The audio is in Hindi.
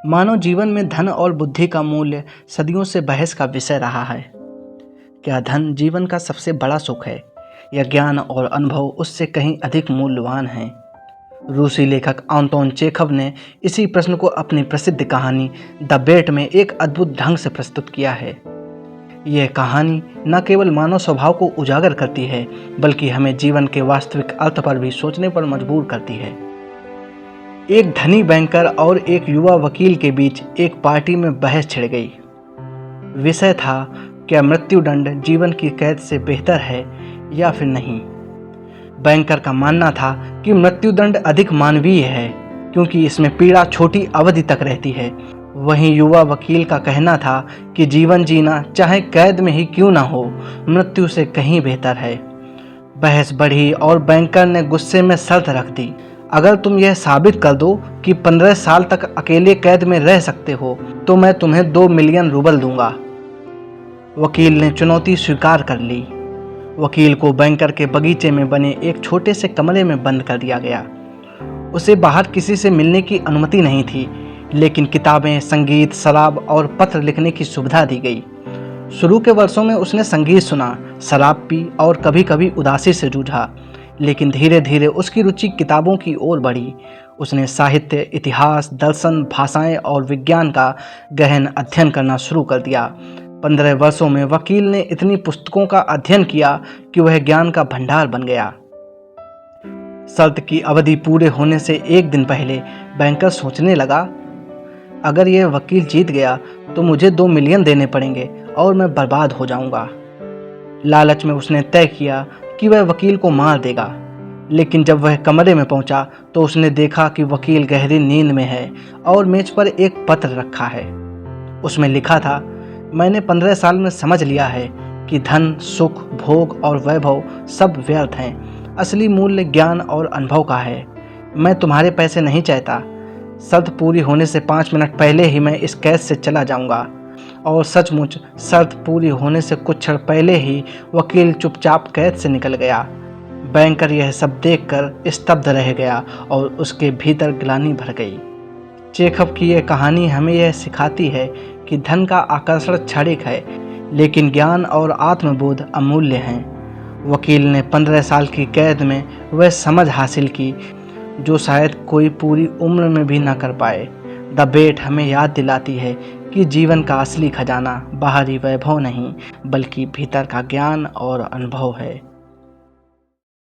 मानव जीवन में धन और बुद्धि का मूल्य सदियों से बहस का विषय रहा है। क्या धन जीवन का सबसे बड़ा सुख है या ज्ञान और अनुभव उससे कहीं अधिक मूल्यवान हैं? रूसी लेखक आंतोन चेखव ने इसी प्रश्न को अपनी प्रसिद्ध कहानी द बेट में एक अद्भुत ढंग से प्रस्तुत किया है। यह कहानी न केवल मानव स्वभाव को उजागर करती है, बल्कि हमें जीवन के वास्तविक अर्थ पर भी सोचने पर मजबूर करती है। एक धनी बैंकर और एक युवा वकील के बीच एक पार्टी में बहस छिड़ गई। विषय था, क्या मृत्युदंड जीवन की कैद से बेहतर है या फिर नहीं। बैंकर का मानना था कि मृत्युदंड अधिक मानवीय है, क्योंकि इसमें पीड़ा छोटी अवधि तक रहती है। वहीं युवा वकील का कहना था कि जीवन जीना चाहे कैद में ही क्यों ना हो, मृत्यु से कहीं बेहतर है। बहस बढ़ी और बैंकर ने गुस्से में शर्त रख दी, अगर तुम यह साबित कर दो कि 15 साल तक अकेले कैद में रह सकते हो तो मैं तुम्हें 2 मिलियन रूबल दूंगा। वकील ने चुनौती स्वीकार कर ली। वकील को बैंकर के बगीचे में बने एक छोटे से कमरे में बंद कर दिया गया। उसे बाहर किसी से मिलने की अनुमति नहीं थी, लेकिन किताबें, संगीत, शराब और पत्र लिखने की सुविधा दी गई। शुरू के वर्षों में उसने संगीत सुना, शराब पी और कभी कभी उदासी से जूझा, लेकिन धीरे धीरे उसकी रुचि किताबों की ओर बढ़ी। उसने साहित्य, इतिहास, दर्शन, भाषाएं और विज्ञान का गहन अध्ययन करना शुरू कर दिया। 15 वर्षों में वकील ने इतनी पुस्तकों का अध्ययन किया कि वह ज्ञान का भंडार बन गया। शर्त की अवधि पूरे होने से एक दिन पहले बैंकर सोचने लगा, अगर यह वकील जीत गया तो मुझे 2 मिलियन देने पड़ेंगे और मैं बर्बाद हो जाऊंगा। लालच में उसने तय किया कि वह वकील को मार देगा। लेकिन जब वह कमरे में पहुंचा तो उसने देखा कि वकील गहरी नींद में है और मेज पर एक पत्र रखा है। उसमें लिखा था, मैंने 15 साल में समझ लिया है कि धन, सुख, भोग और वैभव सब व्यर्थ हैं। असली मूल्य ज्ञान और अनुभव का है। मैं तुम्हारे पैसे नहीं चाहता। शर्त पूरी होने से 5 मिनट पहले ही मैं इस कैद से चला जाऊंगा। और सचमुच शर्त पूरी होने से कुछ क्षण पहले ही वकील चुपचाप कैद से निकल गया। बैंकर यह सब देखकर स्तब्ध रह गया और उसके भीतर ग्लानि भर गई। चेखव की यह कहानी हमें यह सिखाती है कि धन का आकर्षण क्षणिक है, लेकिन ज्ञान और आत्मबोध अमूल्य हैं। वकील ने 15 साल की कैद में वह समझ हासिल की जो शायद कोई पूरी उम्र में भी ना कर पाए। द बेट हमें याद दिलाती है कि जीवन का असली खजाना बाहरी वैभव नहीं, बल्कि भीतर का ज्ञान और अनुभव है।